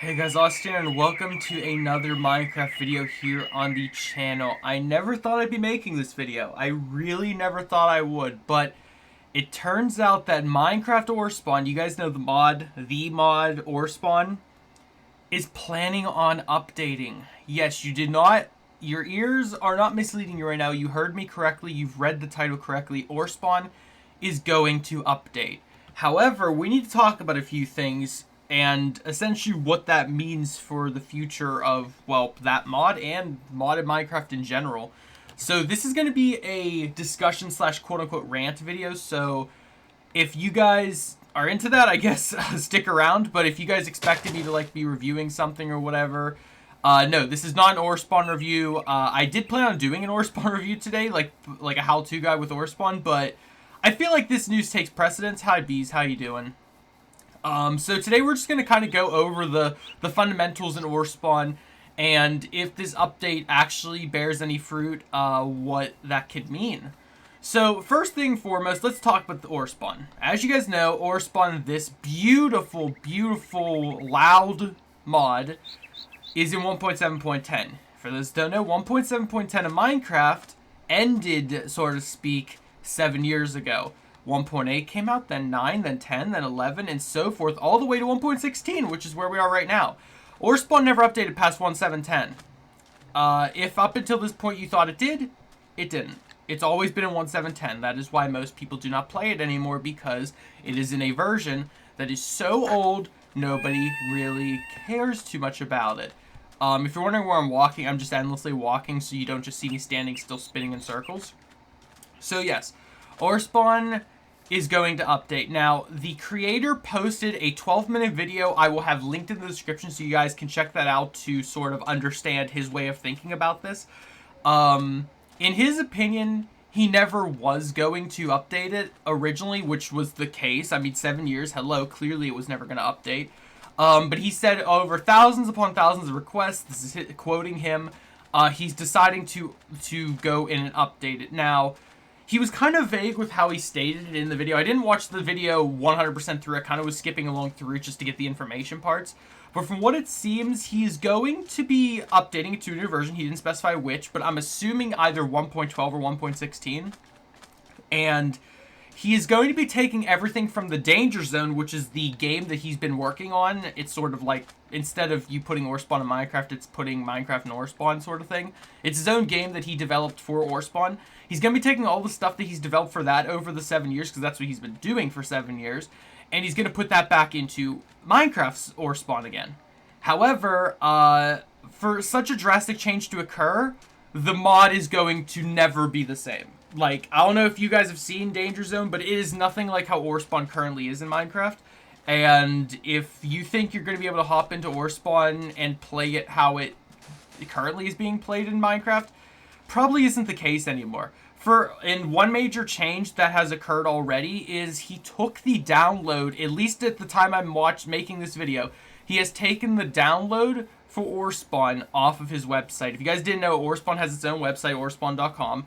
Hey guys, Austin, and welcome to another Minecraft video here on the channel. I never thought I'd be making this video. I really never thought I would, but it turns out that Minecraft Orespawn, you guys know the mod Orespawn, is planning on updating. Yes, you did not, your ears are not misleading you right now. You heard me correctly, you've read the title correctly. Orespawn is going to update. However, we need to talk about a few things and essentially what that means for the future of, well, that mod and modded Minecraft in general. So this is going to be a discussion slash quote-unquote rant video, so if you guys are into that, I guess stick around, but if you guys expected me to like be reviewing something or whatever, no, this is not an Orespawn review. I did plan on doing an Orespawn review today, like a how-to guide with Orespawn, but I feel like this news takes precedence. Hi, Bees, how you doing? So today we're just going to kind of go over the fundamentals in Orespawn, and if this update actually bears any fruit, what that could mean. So first thing foremost, let's talk about the Orespawn. As you guys know, Orespawn, this beautiful, beautiful, loud mod, is in 1.7.10. For those who don't know, 1.7.10 of Minecraft ended, so to speak, 7 years ago. 1.8 came out, then 9, then 10, then 11, and so forth, all the way to 1.16, which is where we are right now. Orespawn never updated past 1.7.10. If up until this point you thought it did, it didn't. It's always been in 1.7.10. That is why most people do not play it anymore, because it is in a version that is so old, nobody really cares too much about it. If you're wondering where I'm walking, I'm just endlessly walking, so you don't just see me standing still spinning in circles. So yes, Orespawn is going to update. Now, the creator posted a 12-minute video. I will have linked in the description so you guys can check that out to sort of understand his way of thinking about this. In his opinion, he never was going to update it originally, which was the case. I mean, 7 years, hello, clearly it was never going to update. But he said over thousands upon thousands of requests, this is quoting him, he's deciding to go in and update it. Now, he was kind of vague with how he stated it in the video. I didn't watch the video 100% through. I kind of was skipping along through it just to get the information parts. But from what it seems, he's going to be updating it to a new version. He didn't specify which, but I'm assuming either 1.12 or 1.16. And he is going to be taking everything from the Danger Zone, which is the game that he's been working on. It's sort of like, instead of you putting Orespawn in Minecraft, it's putting Minecraft in Orespawn sort of thing. It's his own game that he developed for Orespawn. He's going to be taking all the stuff that he's developed for that over the 7 years, because that's what he's been doing for 7 years, and he's going to put that back into Minecraft's Orespawn again. However, for such a drastic change to occur, the mod is going to never be the same. Like, I don't know if you guys have seen Danger Zone, but it is nothing like how Orespawn currently is in Minecraft. And if you think you're going to be able to hop into Orespawn and play it how it currently is being played in Minecraft, probably isn't the case anymore. And one major change that has occurred already is he took the download, at least at the time I'm making this video, he has taken the download for Orespawn off of his website. If you guys didn't know, Orespawn has its own website, orespawn.com.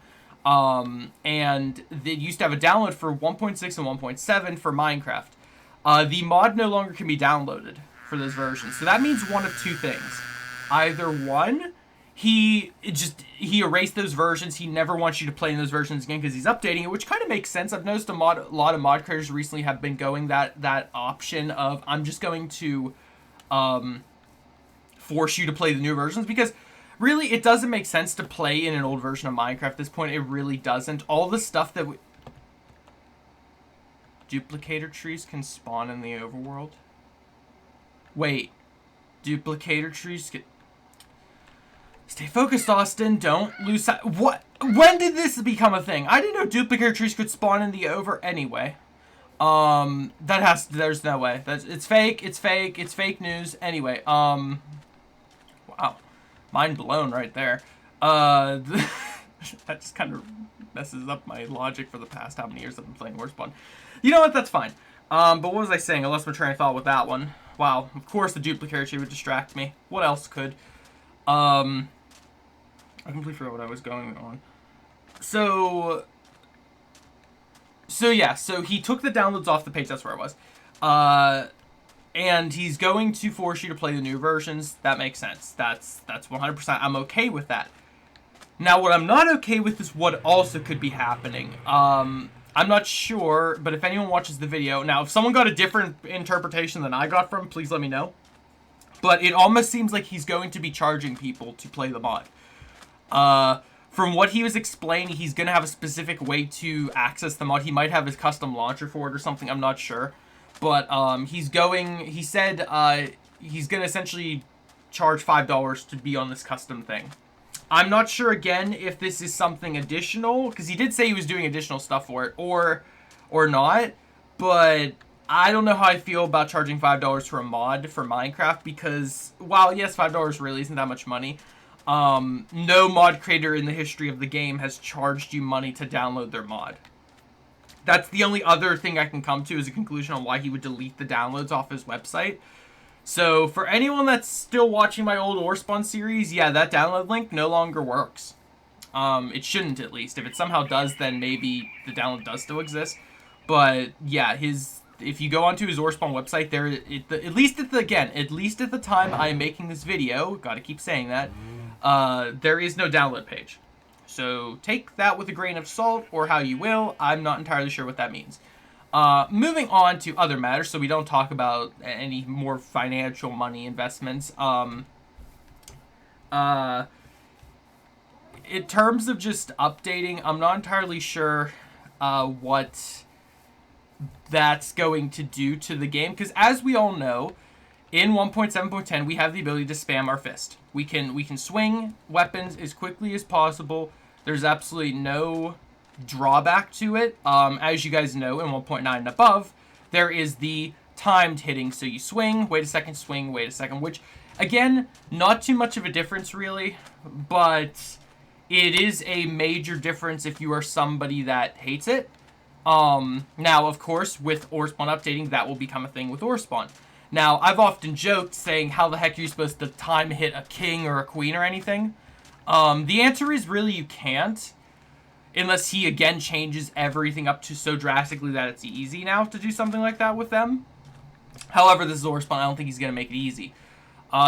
And they used to have a download for 1.6 and 1.7 for Minecraft. The mod no longer can be downloaded for those versions. So that means one of two things. Either one, he erased those versions. He never wants you to play in those versions again because he's updating it, which kind of makes sense. I've noticed a lot of mod creators recently have been going that option of, I'm just going to force you to play the new versions, because really, it doesn't make sense to play in an old version of Minecraft at this point. It really doesn't. All the stuff that duplicator trees can spawn in the overworld? Wait. Duplicator trees can... Stay focused, Austin. Don't lose sight. What? When did this become a thing? I didn't know duplicator trees could spawn in the over anyway. There's no way. It's fake. It's fake. It's fake news. Anyway, wow. Mind blown right there. That just kind of messes up my logic for the past how many years I've been playing Orspawn. You know what? That's fine. But what was I saying? I lost my train of thought with that one. Wow. Of course the duplicator tree would distract me. What else could? I completely forgot what I was going on. So yeah. So he took the downloads off the page. That's where I was. and he's going to force you to play the new versions. That makes sense. That's 100%. I'm okay with that. Now, what I'm not okay with is what also could be happening. I'm not sure, but if anyone watches the video... Now, if someone got a different interpretation than I got from, please let me know. But it almost seems like he's going to be charging people to play the mod. From what he was explaining, he's going to have a specific way to access the mod. He might have his custom launcher for it or something. I'm not sure. But he said he's going to essentially charge $5 to be on this custom thing. I'm not sure, again, if this is something additional, because he did say he was doing additional stuff for it, or not, but I don't know how I feel about charging $5 for a mod for Minecraft, because, while, yes, $5 really isn't that much money, no mod creator in the history of the game has charged you money to download their mod. That's the only other thing I can come to as a conclusion on why he would delete the downloads off his website. So, for anyone that's still watching my old Orespawn series, yeah, that download link no longer works. It shouldn't, at least. If it somehow does, then maybe the download does still exist. But, yeah, if you go onto his Orespawn website, there, at least at the time I am making this video, gotta keep saying that, there is no download page. So, take that with a grain of salt, or how you will. I'm not entirely sure what that means. Moving on to other matters, so we don't talk about any more financial money investments. In terms of just updating, I'm not entirely sure what that's going to do to the game, because as we all know, in 1.7.10 we have the ability to spam our fist. We can swing weapons as quickly as possible. There's absolutely no drawback to it. As you guys know, in 1.9 and above, there is the timed hitting. So you swing, wait a second, swing, wait a second, which, again, not too much of a difference, really, but it is a major difference if you are somebody that hates it. Now, of course, with Orspawn updating, that will become a thing with Orspawn. Now, I've often joked saying, how the heck are you supposed to time hit a king or a queen or anything? The answer is really you can't. Unless he, again, changes everything up to so drastically that it's easy now to do something like that with them. However, this is Orspawn. I don't think he's going to make it easy.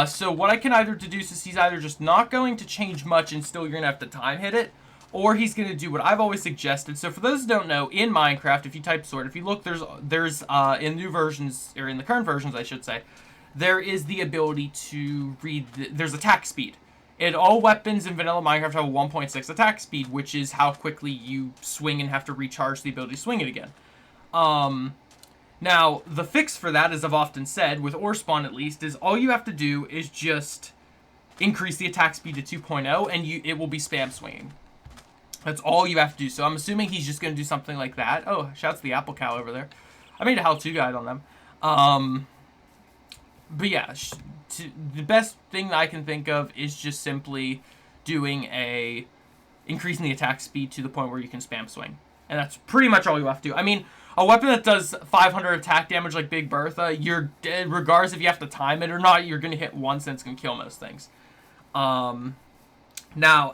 So what I can either deduce is he's either just not going to change much and still you're going to have to time hit it, or he's going to do what I've always suggested. So for those who don't know, in Minecraft, if you type sword, if you look, there's in new versions, or in the current versions, I should say, there is the ability to read, there's attack speed. And all weapons in vanilla Minecraft have a 1.6 attack speed, which is how quickly you swing and have to recharge the ability to swing it again. Now, the fix for that, as I've often said, with Orspawn at least, is all you have to do is just increase the attack speed to 2.0, and it will be spam swinging. That's all you have to do. So I'm assuming he's just going to do something like that. Oh, shouts to the Apple Cow over there. I made a how-to guide on them. But yeah, the best thing that I can think of is just simply doing increasing the attack speed to the point where you can spam swing. And that's pretty much all you have to do. I mean, a weapon that does 500 attack damage like Big Bertha, regardless if you have to time it or not, you're going to hit once and it's going to kill most things. Now,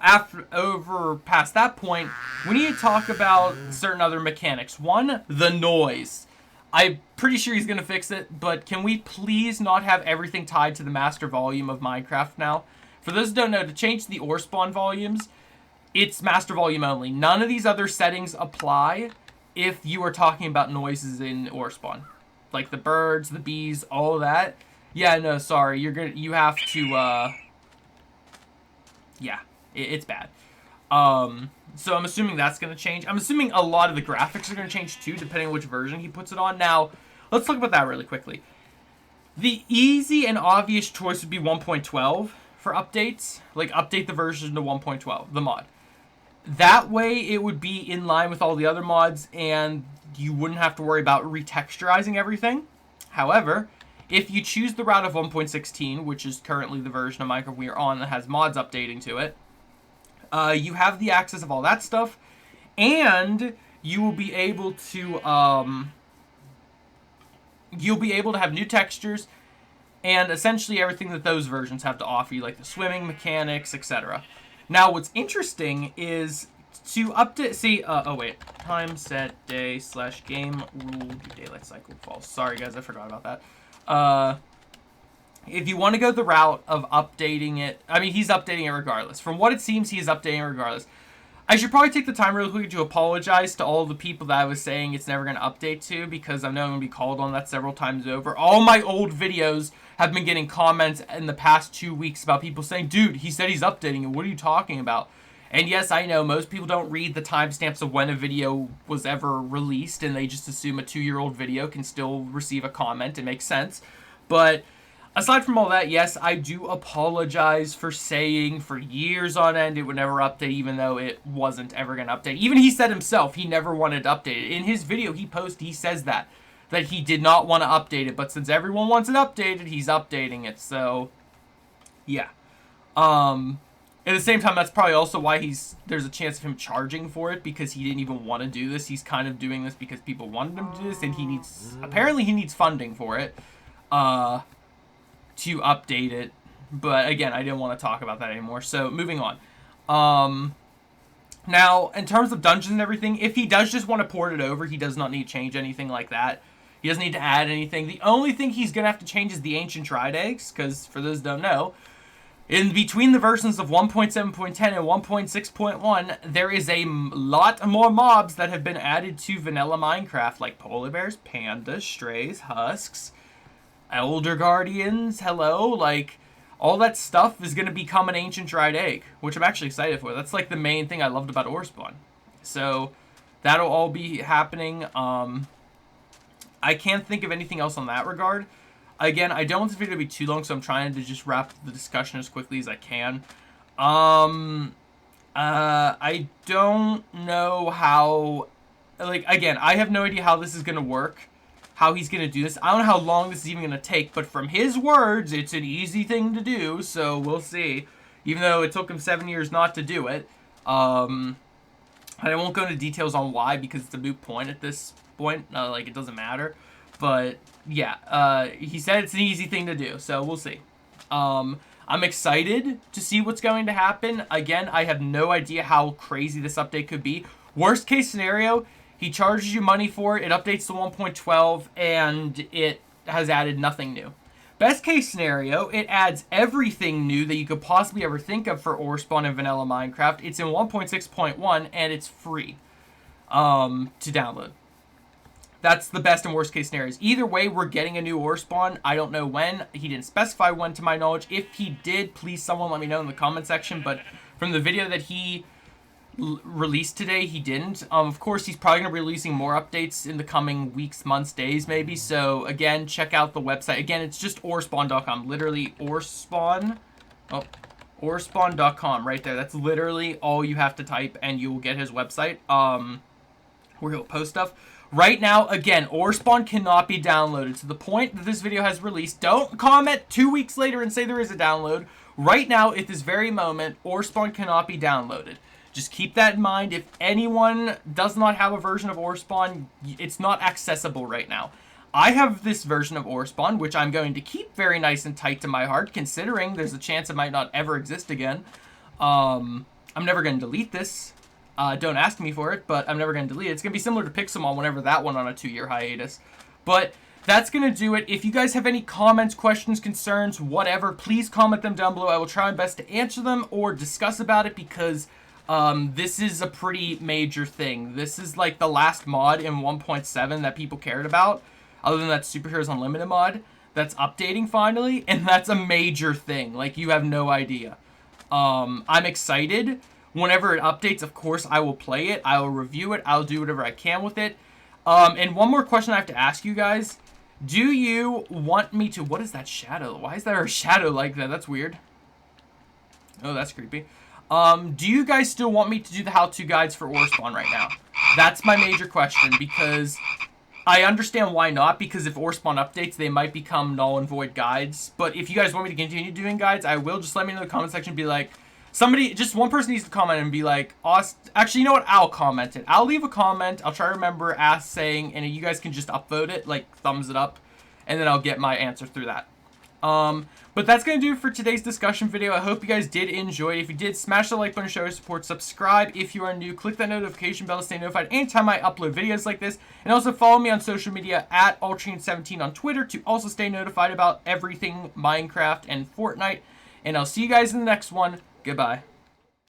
past that point, we need to talk about certain other mechanics. One, the noise. I'm pretty sure he's going to fix it, but can we please not have everything tied to the master volume of Minecraft now? For those who don't know, to change the Orspawn volumes, it's master volume only. None of these other settings apply if you are talking about noises in Orspawn. Like the birds, the bees, all of that. Yeah, no, sorry. You have to, yeah, it's bad. So I'm assuming that's going to change. I'm assuming a lot of the graphics are going to change too, depending on which version he puts it on. Now, let's talk about that really quickly. The easy and obvious choice would be 1.12 for updates. Like, update the version to 1.12, the mod. That way, it would be in line with all the other mods, and you wouldn't have to worry about retexturizing everything. However, if you choose the route of 1.16, which is currently the version of Minecraft we are on that has mods updating to it, you have the access of all that stuff, and you will be able to have new textures and essentially everything that those versions have to offer you, like the swimming mechanics, etc. Now, what's interesting is to update. Oh wait, time set day / game rule daylight cycle false. Sorry guys, I forgot about that. If you want to go the route of updating it, I mean, he's updating it regardless. From what it seems, he's updating it regardless. I should probably take the time real quick to apologize to all the people that I was saying it's never going to update to, because I know I'm going to be called on that several times over. All my old videos have been getting comments in the past 2 weeks about people saying, dude, he said he's updating it. What are you talking about? And yes, I know most people don't read the timestamps of when a video was ever released, and they just assume a 2-year-old video can still receive a comment. It makes sense. But aside from all that, yes, I do apologize for saying for years on end it would never update, even though it wasn't ever going to update. Even he said himself he never wanted to update it. In his video he posted, he says that he did not want to update it. But since everyone wants it updated, he's updating it. So, yeah. At the same time, that's probably also why there's a chance of him charging for it, because he didn't even want to do this. He's kind of doing this because people wanted him to do this, and apparently he needs funding for it. To update it. But again, I didn't want to talk about that anymore. So moving on. Now, in terms of dungeons and everything, if he does just want to port it over, he does not need to change anything like that. He doesn't need to add anything. The only thing he's going to have to change is the ancient tried eggs, because for those who don't know, in between the versions of 1.7.10 and 1.6.1, there is a lot more mobs that have been added to vanilla Minecraft, like polar bears, pandas, strays, husks, elder guardians, hello, like, all that stuff is going to become an ancient dried egg, which I'm actually excited for. That's, like, the main thing I loved about Orespawn. So, that'll all be happening. I can't think of anything else on that regard. Again, I don't want this video to be too long, so I'm trying to just wrap the discussion as quickly as I can. I don't know how, like, again, I have no idea how this is going to work, how he's going to do this. I don't know how long this is even going to take, but from his words, it's an easy thing to do, so we'll see. Even though it took him 7 years not to do it. And I won't go into details on why, because it's a moot point at this point. Like, it doesn't matter. But, yeah, he said it's an easy thing to do, so we'll see. I'm excited to see what's going to happen. Again, I have no idea how crazy this update could be. Worst case scenario, he charges you money for it, it updates to 1.12, and it has added nothing new. Best case scenario, it adds everything new that you could possibly ever think of for Orspawn and vanilla Minecraft. It's in 1.6.1, and it's free to download. That's the best and worst case scenarios. Either way, we're getting a new Orspawn. I don't know when. He didn't specify when, to my knowledge. If he did, please someone let me know in the comment section. But from the video that he released today, he didn't. Of course, he's probably going to be releasing more updates in the coming weeks, months, days, maybe. So, again, check out the website. Again, it's just orspawn.com. Literally, Orspawn. Oh, Orspawn.com right there. That's literally all you have to type, and you will get his website where he'll post stuff. Right now, again, Orespawn cannot be downloaded. To the point that this video has released, don't comment 2 weeks later and say there is a download. Right now, at this very moment, Orespawn cannot be downloaded. Just keep that in mind. If anyone does not have a version of Orespawn, it's not accessible right now. I have this version of Orespawn, which I'm going to keep very nice and tight to my heart, considering there's a chance it might not ever exist again. I'm never going to delete this. Don't ask me for it, but I'm never going to delete it. It's going to be similar to Pixelmon whenever that went on a 2-year hiatus. But that's going to do it. If you guys have any comments, questions, concerns, whatever, please comment them down below. I will try my best to answer them or discuss about it, because this is a pretty major thing. This is like the last mod in 1.7 that people cared about, other than that Superheroes Unlimited mod that's updating finally, and that's a major thing. Like, you have no idea. I'm excited. Whenever it updates, of course, I will play it. I will review it. I'll do whatever I can with it. And one more question I have to ask you guys. Do you want me to... What is that shadow? Why is there a shadow like that? That's weird. Oh, that's creepy. Do you guys still want me to do the how-to guides for Orespawn right now? That's my major question, because I understand why not, because if Orespawn updates, they might become null and void guides. But if you guys want me to continue doing guides, I will. Just let me know in the comment section and be like... Somebody, just one person needs to comment and be like, actually, you know what? I'll comment it. I'll leave a comment. I'll try to remember saying, and you guys can just upvote it, like thumbs it up, and then I'll get my answer through that. But that's going to do it for today's discussion video. I hope you guys did enjoy it. If you did, smash the like button to show your support. Subscribe if you are new. Click that notification bell to stay notified anytime I upload videos like this. And also follow me on social media at Ultraman17 on Twitter to also stay notified about everything Minecraft and Fortnite. And I'll see you guys in the next one. Goodbye.